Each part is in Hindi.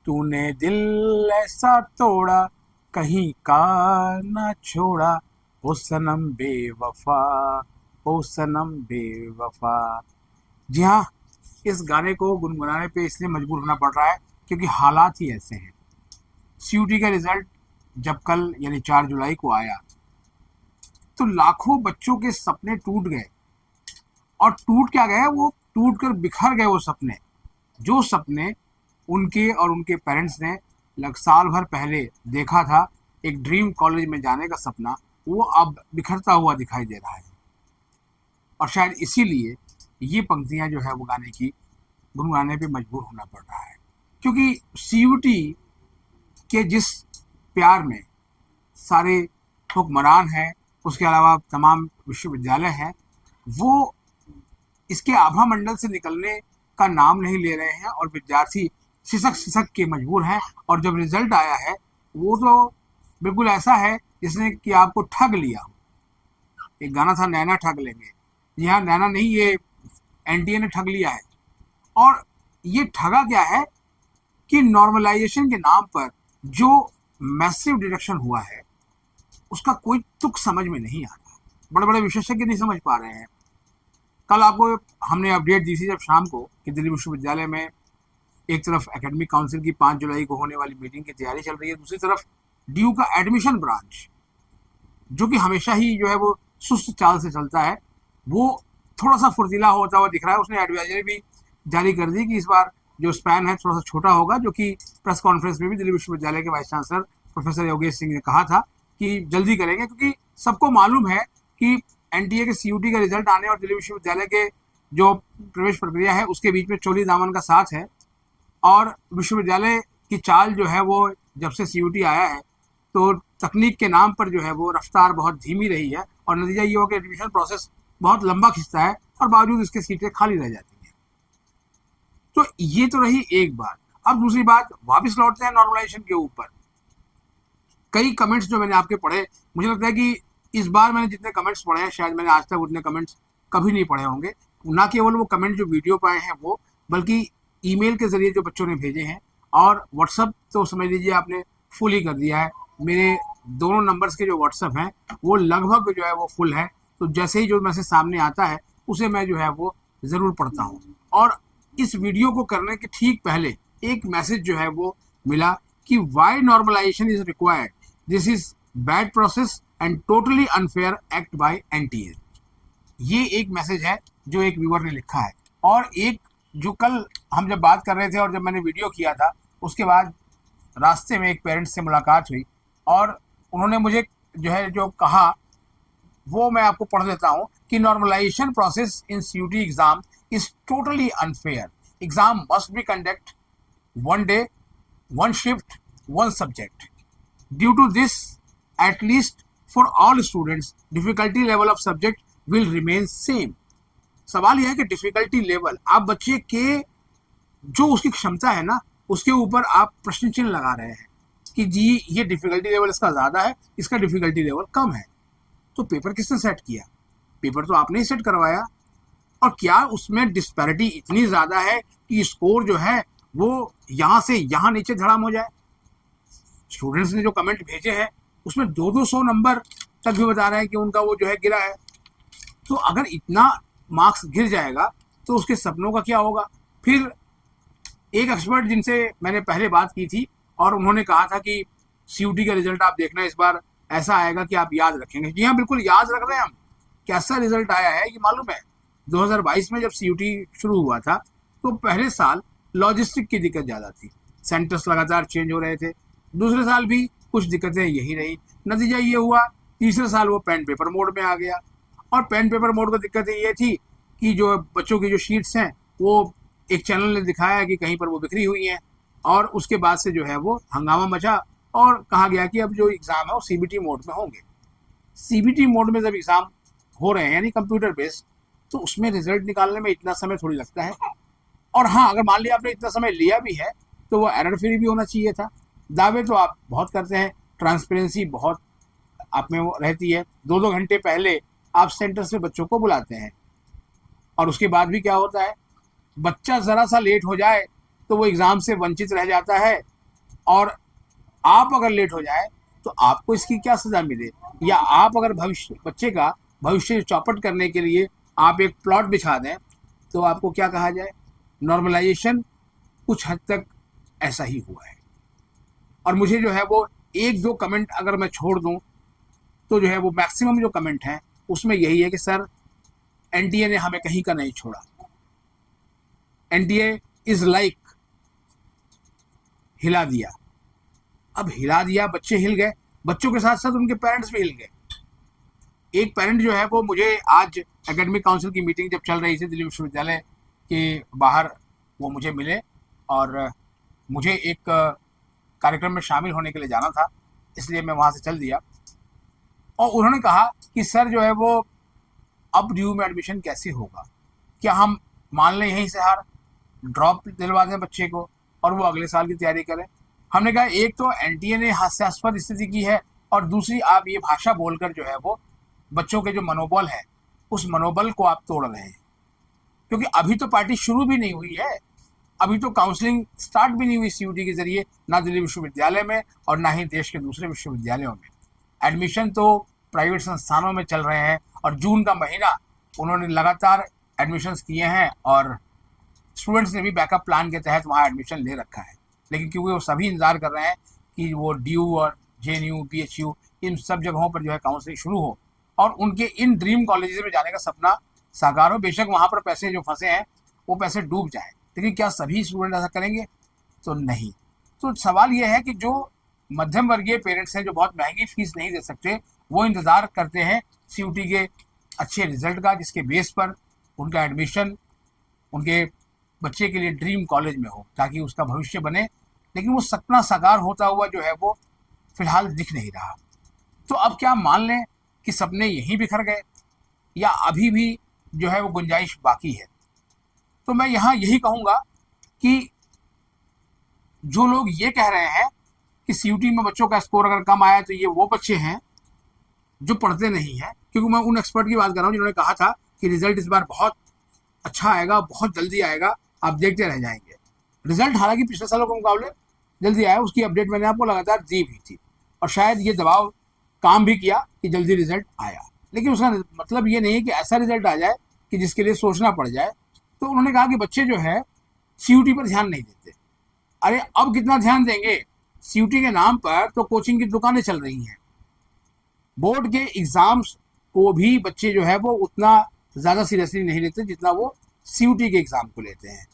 तूने दिल ऐसा तोड़ा, कहीं का ना छोड़ा, ओ सनम बेवफा, ओ सनम बेवफा। जी हाँ, इस गाने को गुनगुनाने पे इसलिए मजबूर होना पड़ रहा है क्योंकि हालात ही ऐसे हैं। सीयूटी का रिजल्ट जब कल यानी 4 जुलाई को आया तो लाखों बच्चों के सपने टूट गए। और टूट क्या गए, वो टूट कर बिखर गए वो सपने, जो सपने उनके और उनके पेरेंट्स ने लग साल भर पहले देखा था। एक ड्रीम कॉलेज में जाने का सपना, वो अब बिखरता हुआ दिखाई दे रहा है। और शायद इसीलिए ये पंक्तियां जो है वो गाने की गुनगुनाने पे मजबूर होना पड़ रहा है, क्योंकि सीयूटी के जिस प्यार में सारे हुक्मरान हैं, उसके अलावा तमाम विश्वविद्यालय हैं, वो इसके आभा मंडल से निकलने का नाम नहीं ले रहे हैं और विद्यार्थी सिसक सिसक के मजबूर हैं। और जब रिजल्ट आया है वो तो बिल्कुल ऐसा है जिसने कि आपको ठग लिया। एक गाना था नैना ठग लेंगे, जी हाँ, नैना नहीं, ये एनटीए ने ठग लिया है। और ये ठगा क्या है कि नॉर्मलाइजेशन के नाम पर जो मैसिव डिडक्शन हुआ है उसका कोई तुक समझ में नहीं आ रहा। बड़े बड़े विशेषज्ञ नहीं समझ पा रहे हैं। कल आपको हमने अपडेट दी थी जब शाम को कि दिल्ली विश्वविद्यालय में एक तरफ एकेडमिक काउंसिल की 5 जुलाई को होने वाली मीटिंग की तैयारी चल रही है, दूसरी तरफ ड्यू का एडमिशन ब्रांच, जो कि हमेशा ही जो है वो सुस्त चाल से चलता है, वो थोड़ा सा फुर्तीला होता हुआ दिख रहा है। उसने एडवाइजरी भी जारी कर दी कि इस बार जो स्पैन है थोड़ा सा छोटा होगा, जो कि प्रेस कॉन्फ्रेंस में भी दिल्ली विश्वविद्यालय के vice chancellor professor Yogesh Singh ने कहा था कि जल्दी करेंगे, क्योंकि सबको मालूम है कि एनटीए के सीयूटी का रिजल्ट आने और दिल्ली विश्वविद्यालय के जो प्रवेश प्रक्रिया है उसके बीच में चोली दामन का साथ है। और विश्वविद्यालय की चाल जो है वो जब से सीयूटी आया है तो तकनीक के नाम पर जो है वो रफ्तार बहुत धीमी रही है, और नतीजा ये हो कि एडमिशन प्रोसेस बहुत लंबा खिंचता है और बावजूद इसके सीटें खाली रह जाती हैं। तो ये तो रही एक बात। अब दूसरी बात, वापस लौटते हैं नॉर्मलाइजेशन के ऊपर। कई कमेंट्स जो मैंने आपके पढ़े, मुझे लगता है कि इस बार मैंने जितने कमेंट्स पढ़े हैं शायद मैंने आज तक उतने कमेंट्स कभी नहीं पढ़े होंगे। ना केवल वो कमेंट जो वीडियो पे आए हैं वो, बल्कि ईमेल के जरिए जो बच्चों ने भेजे हैं, और व्हाट्सअप तो समझ लीजिए आपने फुल ही कर दिया है। मेरे दोनों नंबर्स के जो व्हाट्सअप हैं वो लगभग जो है वो फुल है। तो जैसे ही जो मैसेज सामने आता है उसे मैं जो है वो ज़रूर पढ़ता हूँ। और इस वीडियो को करने के ठीक पहले एक मैसेज जो है वो मिला कि why normalisation is required, this is bad process and totally unfair act by NTA. ये एक मैसेज है जो एक व्यूअर ने लिखा है। और एक जो कल हम जब बात कर रहे थे और जब मैंने वीडियो किया था उसके बाद रास्ते में एक पेरेंट्स से मुलाकात हुई और उन्होंने मुझे जो है जो कहा वो मैं आपको पढ़ देता हूँ कि normalisation process in CUET exam is totally unfair. Exam must be conduct one day, one shift, one subject. Due to this, at least for all students, difficulty level of subject will remain same. सवाल यह है कि डिफिकल्टी लेवल आप बच्चे के जो उसकी क्षमता है ना उसके ऊपर आप प्रश्न चिन्ह लगा रहे हैं कि जी ये डिफिकल्टी लेवल इसका ज़्यादा है, इसका डिफिकल्टी लेवल कम है। तो पेपर किसने सेट किया? पेपर तो आपने ही सेट करवाया। और क्या उसमें डिस्पैरिटी इतनी ज़्यादा है कि स्कोर जो है वो यहाँ से यहाँ नीचे धड़ाम हो जाए? स्टूडेंट्स ने जो कमेंट भेजे हैं उसमें 200 नंबर तक भी बता रहे हैं कि उनका वो जो है गिरा है। तो अगर इतना मार्क्स गिर जाएगा तो उसके सपनों का क्या होगा? फिर एक एक्सपर्ट जिनसे मैंने पहले बात की थी और उन्होंने कहा था कि सीयूटी का रिजल्ट आप देखना इस बार ऐसा आएगा कि आप याद रखेंगे। जी हाँ, बिल्कुल याद रख रहे हैं हम। कैसा रिजल्ट आया है ये मालूम है? 2022 में जब सीयूटी शुरू हुआ था तो पहले साल लॉजिस्टिक की दिक्कत ज़्यादा थी, सेंटर्स लगातार चेंज हो रहे थे। दूसरे साल भी कुछ दिक्कतें यही रही। नतीजा ये हुआ तीसरे साल वो पेन पेपर मोड में आ गया। और पेन पेपर मोड की दिक्कतें ये थी कि जो बच्चों की जो शीट्स हैं वो एक चैनल ने दिखाया कि कहीं पर वो बिखरी हुई हैं, और उसके बाद से जो है वो हंगामा मचा और कहा गया कि अब जो एग्ज़ाम है वो सीबीटी मोड में होंगे। सीबीटी मोड में जब एग्ज़ाम हो रहे हैं यानी कंप्यूटर बेस्ड, तो उसमें रिजल्ट निकालने में इतना समय थोड़ी लगता है। और हाँ, अगर मान लिया आपने इतना समय लिया भी है तो वो एरर फ्री भी होना चाहिए था। दावे तो आप बहुत करते हैं, ट्रांसपेरेंसी बहुत आप में वो रहती है। 2-2 घंटे पहले आप सेंटर से बच्चों को बुलाते हैं और उसके बाद भी क्या होता है, बच्चा ज़रा सा लेट हो जाए तो वो एग्ज़ाम से वंचित रह जाता है और आप अगर लेट हो जाए तो आपको इसकी क्या सजा मिले, या आप अगर भविष्य बच्चे का भविष्य चौपट करने के लिए आप एक प्लॉट बिछा दें तो आपको क्या कहा जाए। नॉर्मलाइजेशन कुछ हद तक ऐसा ही हुआ है। और मुझे जो है वो एक दो कमेंट अगर मैं छोड़ दूं तो जो है वो मैक्सिमम जो कमेंट हैं उसमें यही है कि सर एनटीए ने हमें कहीं का नहीं छोड़ा, एनटीए इज लाइक हिला दिया। अब हिला दिया, बच्चे हिल गए, बच्चों के साथ साथ उनके पेरेंट्स भी हिल गए। एक पेरेंट जो है वो मुझे आज एकेडमिक काउंसिल की मीटिंग जब चल रही थी दिल्ली विश्वविद्यालय के बाहर, वो मुझे मिले और मुझे एक कार्यक्रम में शामिल होने के लिए जाना था, इसलिए मैं वहाँ से चल दिया। और उन्होंने कहा कि सर जो है वो अब ड्यू में एडमिशन कैसे होगा, क्या हम मान लें यहीं से हार, ड्रॉप दिलवा दें बच्चे को और वो अगले साल की तैयारी करें। हमने कहा एक तो एनटीए ने हास्यास्पद स्थिति की है और दूसरी आप ये भाषा बोलकर जो है वो बच्चों के जो मनोबल है उस मनोबल को आप तोड़ रहे हैं, क्योंकि अभी तो पार्टी शुरू भी नहीं हुई है, अभी तो काउंसलिंग स्टार्ट भी नहीं हुई सीयूटी के जरिए, ना दिल्ली विश्वविद्यालय में और ना ही देश के दूसरे विश्वविद्यालयों में। एडमिशन तो प्राइवेट संस्थानों में चल रहे हैं और जून का महीना उन्होंने लगातार एडमिशन्स किए हैं और स्टूडेंट्स ने भी बैकअप प्लान के तहत वहाँ एडमिशन ले रखा है। लेकिन क्योंकि वो सभी इंतजार कर रहे हैं कि वो ड्यू और जेएनयू, बीएचयू इन सब जगहों पर जो है काउंसलिंग शुरू हो और उनके इन ड्रीम कॉलेजेस में जाने का सपना साकार हो। बेशक वहाँ पर पैसे जो फंसे हैं वो पैसे डूब जाए, लेकिन क्या सभी स्टूडेंट ऐसा करेंगे? तो नहीं। तो सवाल ये है कि जो मध्यम वर्गीय पेरेंट्स हैं जो बहुत महंगी फीस नहीं दे सकते, वो इंतज़ार करते हैं सीयूटी के अच्छे रिजल्ट का, जिसके बेस पर उनका एडमिशन उनके बच्चे के लिए ड्रीम कॉलेज में हो ताकि उसका भविष्य बने। लेकिन वो सपना साकार होता हुआ जो है वो फिलहाल दिख नहीं रहा। तो अब क्या मान लें कि सपने यहीं बिखर गए या अभी भी जो है वो गुंजाइश बाकी है? तो मैं यहाँ यही कहूँगा कि जो लोग ये कह रहे हैं कि सीयूटी में बच्चों का स्कोर अगर कम आया तो ये वो बच्चे हैं जो पढ़ते नहीं हैं, क्योंकि मैं उन एक्सपर्ट की बात कर रहा हूँ जिन्होंने कहा था कि रिजल्ट इस बार बहुत अच्छा आएगा, बहुत जल्दी आएगा, आप देखते रह जाएंगे। रिजल्ट हालांकि पिछले सालों के मुकाबले जल्दी आया, उसकी अपडेट मैंने आपको लगातार दी भी थी और शायद ये दबाव काम भी किया कि जल्दी रिजल्ट आया, लेकिन उसका मतलब ये नहीं है कि ऐसा रिजल्ट आ जाए कि जिसके लिए सोचना पड़ जाए। तो उन्होंने कहा कि बच्चे जो है सीयूटी पर ध्यान नहीं देते। अरे अब कितना ध्यान देंगे? सीयूटी के नाम पर तो कोचिंग की दुकानें चल रही हैं, बोर्ड के एग्जाम्स को भी बच्चे जो है वो उतना ज़्यादा सीरियसली नहीं लेते जितना वो सीयूटी के एग्ज़ाम को लेते हैं।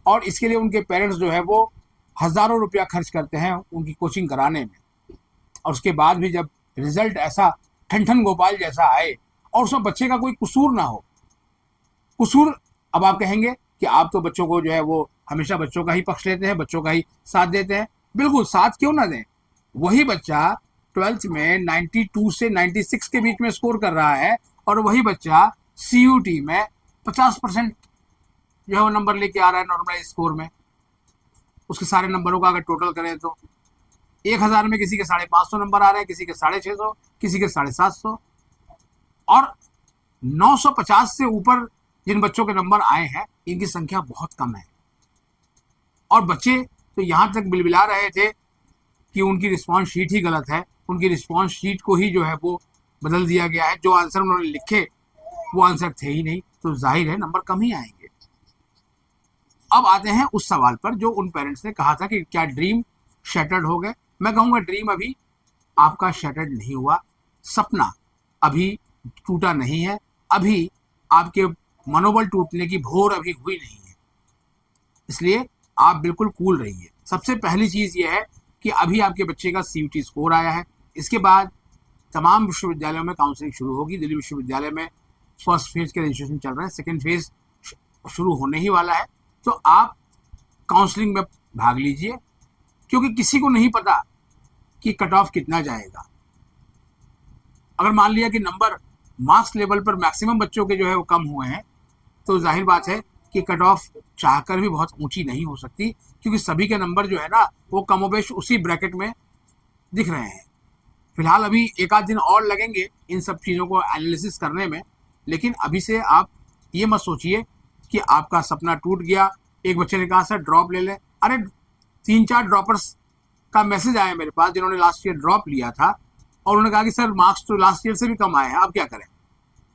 और इसके लिए उनके पेरेंट्स जो है वो हज़ारों रुपया खर्च करते हैं उनकी कोचिंग कराने में, और उसके बाद भी जब रिजल्ट ऐसा ठन गोपाल जैसा आए और उसमें बच्चे का कोई कसूर ना हो। कसूर, अब आप कहेंगे कि आप तो बच्चों को जो है वो हमेशा बच्चों का ही पक्ष लेते हैं, बच्चों का ही साथ देते हैं। बिल्कुल, साथ क्यों ना दें? वही बच्चा 12th में 92 से 96 के बीच में स्कोर कर रहा है और वही बच्चा सीयूटी में 50% जो है वो नंबर लेके आ रहा है नॉर्मलाइज स्कोर में। उसके सारे नंबरों का अगर टोटल करें तो 1000 में किसी के 550 नंबर आ रहे हैं, किसी के 650, किसी के 750, और 950 से ऊपर जिन बच्चों के नंबर आए हैं इनकी संख्या बहुत कम है। और बच्चे तो यहाँ तक बिलबिला रहे थे कि उनकी रिस्पॉन्स शीट ही गलत है, उनकी रिस्पॉन्स शीट को ही जो है वो बदल दिया गया है, जो आंसर उन्होंने लिखे वो आंसर थे ही नहीं, तो जाहिर है नंबर कम ही आएंगे। अब आते हैं उस सवाल पर जो उन पेरेंट्स ने कहा था कि क्या ड्रीम शैटर्ड हो गए। मैं कहूँगा ड्रीम अभी आपका शैटर्ड नहीं हुआ, सपना अभी टूटा नहीं है, अभी आपके मनोबल टूटने की भोर अभी हुई नहीं है, इसलिए आप बिल्कुल कूल रहिए। सबसे पहली चीज़ ये है कि अभी आपके बच्चे का सीयूटी स्कोर आया है, इसके बाद तमाम विश्वविद्यालयों में काउंसलिंग शुरू होगी। दिल्ली विश्वविद्यालय में फर्स्ट फेज के रजिस्ट्रेशन चल रहे हैं, सेकेंड फेज शुरू होने ही वाला है, तो आप काउंसलिंग में भाग लीजिए, क्योंकि किसी को नहीं पता कि कट ऑफ कितना जाएगा। अगर मान लिया कि नंबर मार्क्स लेवल पर मैक्सिमम बच्चों के जो है वो कम हुए हैं, तो जाहिर बात है कि कट ऑफ चाहकर भी बहुत ऊंची नहीं हो सकती, क्योंकि सभी के नंबर जो है ना वो कमोबेश उसी ब्रैकेट में दिख रहे हैं। फिलहाल अभी एक आध दिन और लगेंगे इन सब चीज़ों को एनालिसिस करने में, लेकिन अभी से आप ये मत सोचिए कि आपका सपना टूट गया। एक बच्चे ने कहा सर ड्रॉप ले लें, अरे 3-4 ड्रॉपर्स का मैसेज आया मेरे पास, जिन्होंने लास्ट ईयर ड्रॉप लिया था, और उन्होंने कहा कि सर मार्क्स तो लास्ट ईयर से भी कम आए हैं, अब क्या करें।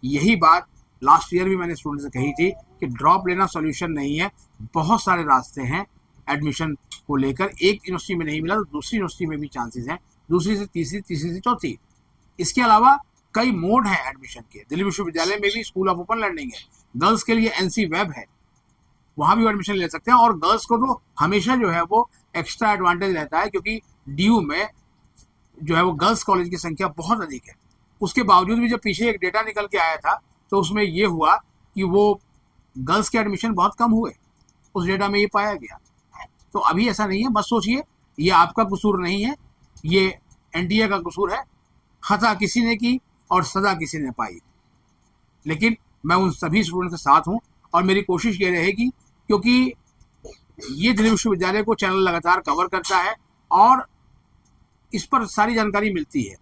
यही बात लास्ट ईयर भी मैंने स्टूडेंट से कही थी कि ड्रॉप लेना सॉल्यूशन नहीं है, बहुत सारे रास्ते हैं एडमिशन को लेकर। एक यूनिवर्सिटी में नहीं मिला तो दूसरी यूनिवर्सिटी में भी चांसेस हैं, दूसरी से तीसरी, तीसरी से चौथी। इसके अलावा कई मोड हैं एडमिशन के। दिल्ली विश्वविद्यालय में भी स्कूल ऑफ ओपन लर्निंग है, गर्ल्स के लिए NC वेब है, वहाँ भी एडमिशन ले सकते हैं। और गर्ल्स को तो हमेशा जो है वो एक्स्ट्रा एडवांटेज रहता है, क्योंकि DU में जो है वो गर्ल्स कॉलेज की संख्या बहुत अधिक है। उसके बावजूद भी जब पीछे एक डेटा निकल के आया था तो उसमें ये हुआ कि वो गर्ल्स के एडमिशन बहुत कम हुए, उस डेटा में ये पाया गया। तो अभी ऐसा नहीं है, मत सोचिए ये आपका कसूर नहीं है, ये NTA का कसूर है। खता किसी ने की और सजा किसी ने पाई। लेकिन मैं उन सभी स्टूडेंट के साथ हूँ और मेरी कोशिश ये रहेगी, क्योंकि ये दिल्ली विश्वविद्यालय को चैनल लगातार कवर करता है और इस पर सारी जानकारी मिलती है।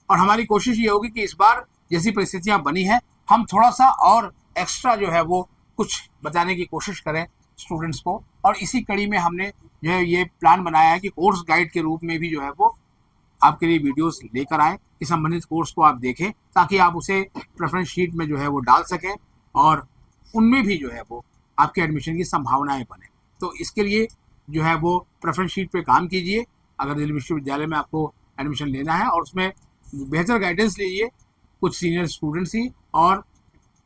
और हमारी कोशिश ये होगी कि इस बार जैसी परिस्थितियां बनी हैं, हम थोड़ा सा और एक्स्ट्रा जो है वो कुछ बताने की कोशिश करें स्टूडेंट्स को। और इसी कड़ी में हमने जो है ये प्लान बनाया है कि कोर्स गाइड के रूप में भी जो है वो आपके लिए वीडियोस लेकर आए, इस संबंधित कोर्स को आप देखें, ताकि आप उसे प्रेफरेंस शीट में जो है वो डाल सकें और उनमें भी जो है वो आपके एडमिशन की संभावनाएं बने। तो इसके लिए जो है वो प्रेफरेंस शीट पे काम कीजिए अगर दिल्ली विश्वविद्यालय में आपको एडमिशन लेना है, और उसमें बेहतर गाइडेंस लीजिए कुछ सीनियर स्टूडेंट्स ही, और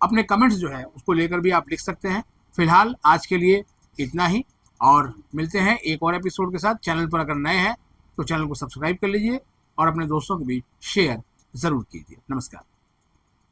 अपने कमेंट्स जो है उसको लेकर भी आप लिख सकते हैं। फिलहाल आज के लिए इतना ही, और मिलते हैं एक और एपिसोड के साथ। चैनल पर अगर नए हैं तो चैनल को सब्सक्राइब कर लीजिए और अपने दोस्तों के बीच शेयर ज़रूर कीजिए। नमस्कार।